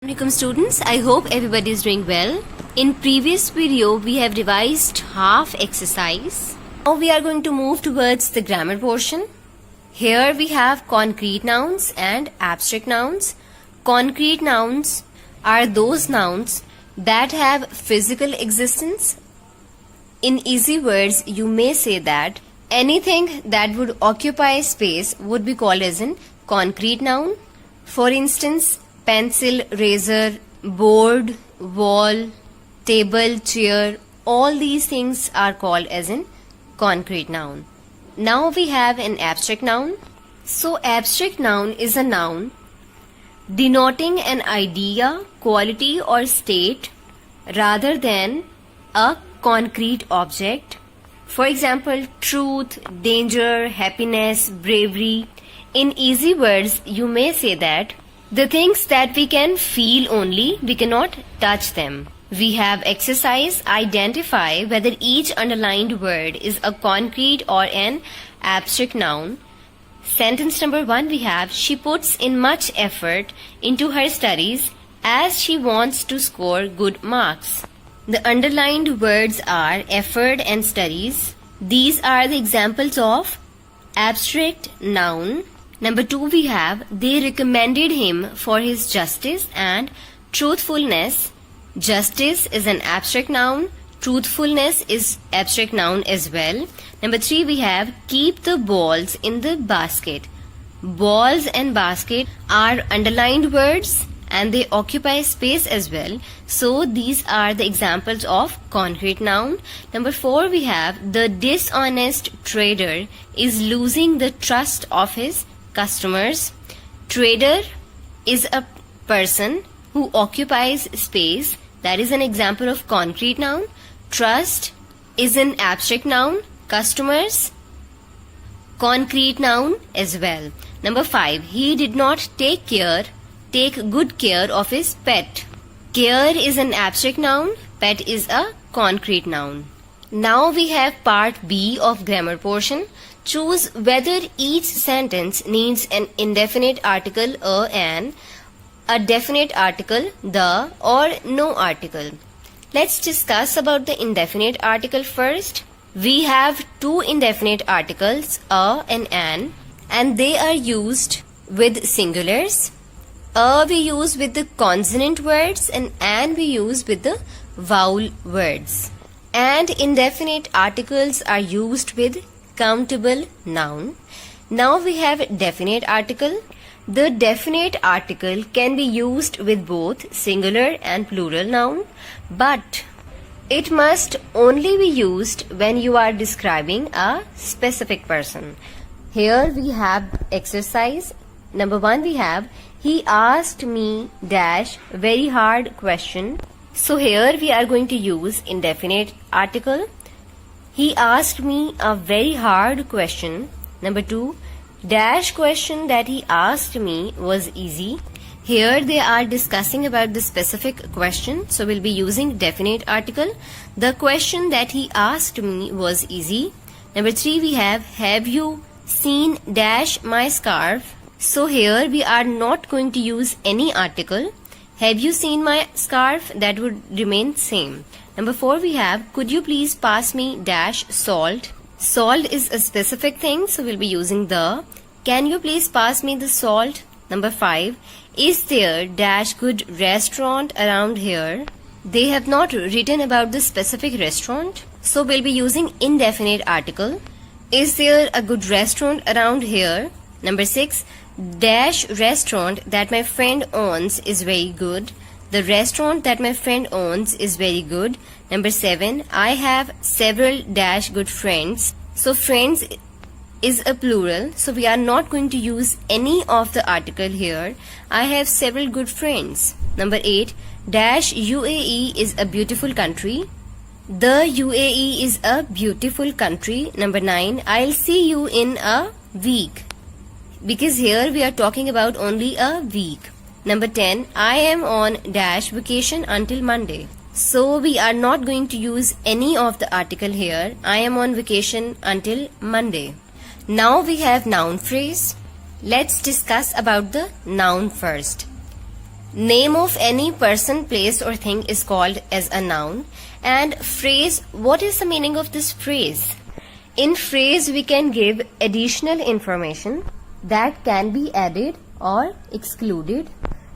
Assalamualaikum students, I hope everybody is doing well. In previous video we have revised half exercise. Now we are going to move towards the grammar portion. Here we have concrete nouns and abstract nouns. Concrete nouns are those nouns that have physical existence. In easy words you may say that anything that would occupy space would be called as a concrete noun. For instance, pencil, razor, board, wall, table, chair, all these things are called as a concrete noun. Now we have an abstract noun. So abstract noun is a noun denoting an idea, quality or state rather than a concrete object. For example, truth, danger, happiness, bravery. In easy words, you may say that the things that we can feel only, we cannot touch them. We have exercise, identify whether each underlined word is a concrete or an abstract noun. Sentence number 1 we have, she puts in much effort into her studies as she wants to score good marks. The underlined words are effort and studies. These are the examples of abstract noun. Number 2 we have, they recommended him for his justice and truthfulness. Justice is an abstract noun. Truthfulness is abstract noun as well. Number 3 we have, keep the balls in the basket. Balls and basket are underlined words and they occupy space as well. So these are the examples of concrete noun. Number 4 we have, the dishonest trader is losing the trust of his customers. Trader is a person who occupies space. That is an example of concrete noun. Trust is an abstract noun. Customers, concrete noun as well. Number 5, he did not take good care of his pet. Care is an abstract noun. Pet is a concrete noun. Now we have part B of grammar portion. Choose whether each sentence needs an indefinite article a definite article the, or no article. Let's discuss about the indefinite article first. We have two indefinite articles, a and an, and they are used with singulars. A we use with the consonant words and an we use with the vowel words. And indefinite articles are used with countable noun. Now we have definite article. The definite article can be used with both singular and plural noun, but it must only be used when you are describing a specific person. Here we have exercise. Number 1 we have, he asked me dash very hard question. So here we are going to use indefinite article. He asked me a very hard question. Number 2, dash question that he asked me was easy. Here they are discussing about the specific question, so we'll be using definite article. The question that he asked me was easy. Number 3 we have you seen dash my scarf? So here we are not going to use any article. Have you seen my scarf? That would remain same. Number 4 we have, could you please pass me dash salt? Salt is a specific thing, so we'll be using the. Can you please pass me the salt? Number 5, is there dash good restaurant around here? They have not written about the specific restaurant, so we'll be using indefinite article. Is there a good restaurant around here? Number 6, dash restaurant that my friend owns is very good. The restaurant that my friend owns is very good. Number 7, I have several dash good friends. So friends is a plural, so we are not going to use any of the article here. I have several good friends. Number 8, dash UAE is a beautiful country. The UAE is a beautiful country. Number 9, I'll see you in a week. Because here we are talking about only a week. Number 10, I am on dash vacation until Monday. So we are not going to use any of the article here. I am on vacation until Monday. Now we have noun phrase. Let's discuss about the noun first. Name of any person, place or thing is called as a noun. And phrase, what is the meaning of this phrase? In phrase we can give additional information that can be added or excluded.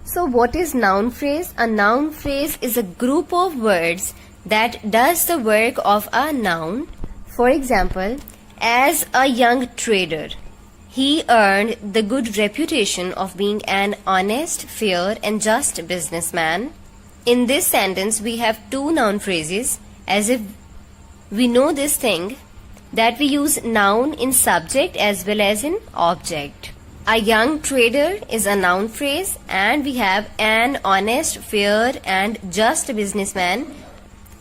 So what is noun phrase? A noun phrase is a group of words that does the work of a noun. For example, as a young trader, he earned the good reputation of being an honest, fair and just businessman. In this sentence we have two noun phrases, as if we know this thing that we use noun in subject as well as in object. A young trader is a noun phrase, and we have an honest, fair and just businessman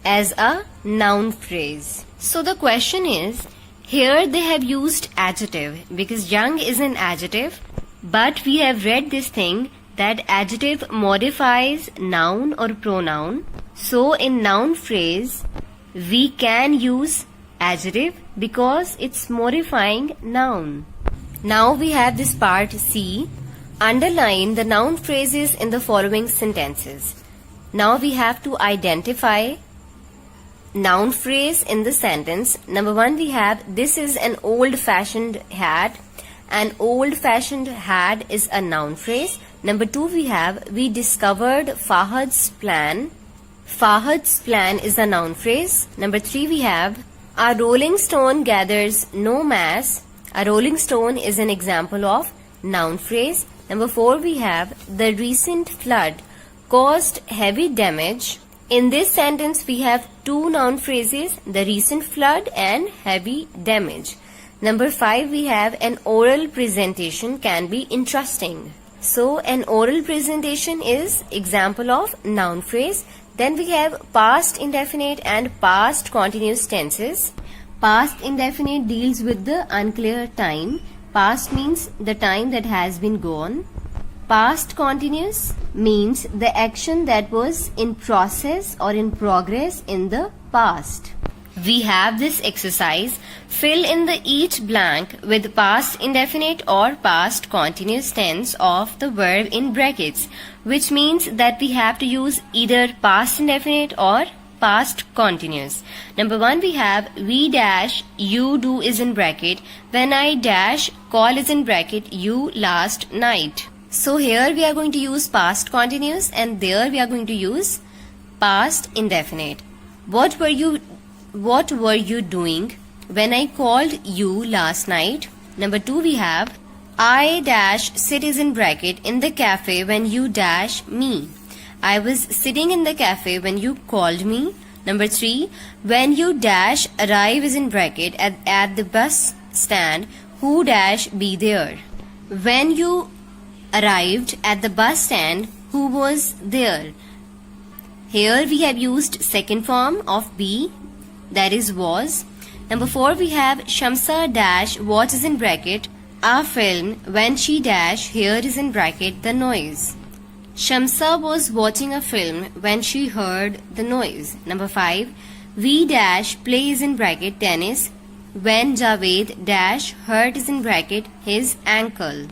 as a noun phrase. So the question is, here they have used adjective because young is an adjective, but we have read this thing that adjective modifies noun or pronoun. So in noun phrase we can use adjective because it's modifying noun. Now we have this part C. Underline the noun phrases in the following sentences. Now we have to identify noun phrase in the sentence. Number one, we have, this is an old-fashioned hat. An old-fashioned hat is a noun phrase. Number two, we have, we discovered Fahad's plan. Fahad's plan is a noun phrase. Number three, we have, a rolling stone gathers no mass. A rolling stone is an example of noun phrase. Number four, we have, the recent flood caused heavy damage. In this sentence we have two noun phrases, the recent flood and heavy damage. Number five, we have, an oral presentation can be interesting. So an oral presentation is example of noun phrase. Then we have past indefinite and past continuous tenses. Past indefinite deals with the unclear time. Past means the time that has been gone. Past continuous means the action that was in process or in progress in the past. We have this exercise. Fill in the each blank with past indefinite or past continuous tense of the verb in brackets, which means that we have to use either past indefinite or past continuous. Number one, we have, we dash you do is in bracket, when I dash call is in bracket you last night. So here we are going to use past continuous and there we are going to use past indefinite. What were you doing when I called you last night? Number two, we have, I dash sit is in bracket in the cafe when you dash me. I was sitting in the cafe when you called me. Number three, when you dash arrive is in bracket at the bus stand, who dash be there. When you arrived at the bus stand, who was there. Here we have used second form of be, that is was. Number four, we have, Shamsa dash watches in bracket a film when she dash, here is in bracket the noise. Shamsa was watching a film when she heard the noise. Number five, we dash plays in bracket tennis when Javed dash hurt is in bracket his ankle.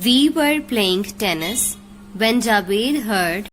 We were playing tennis when Javed hurt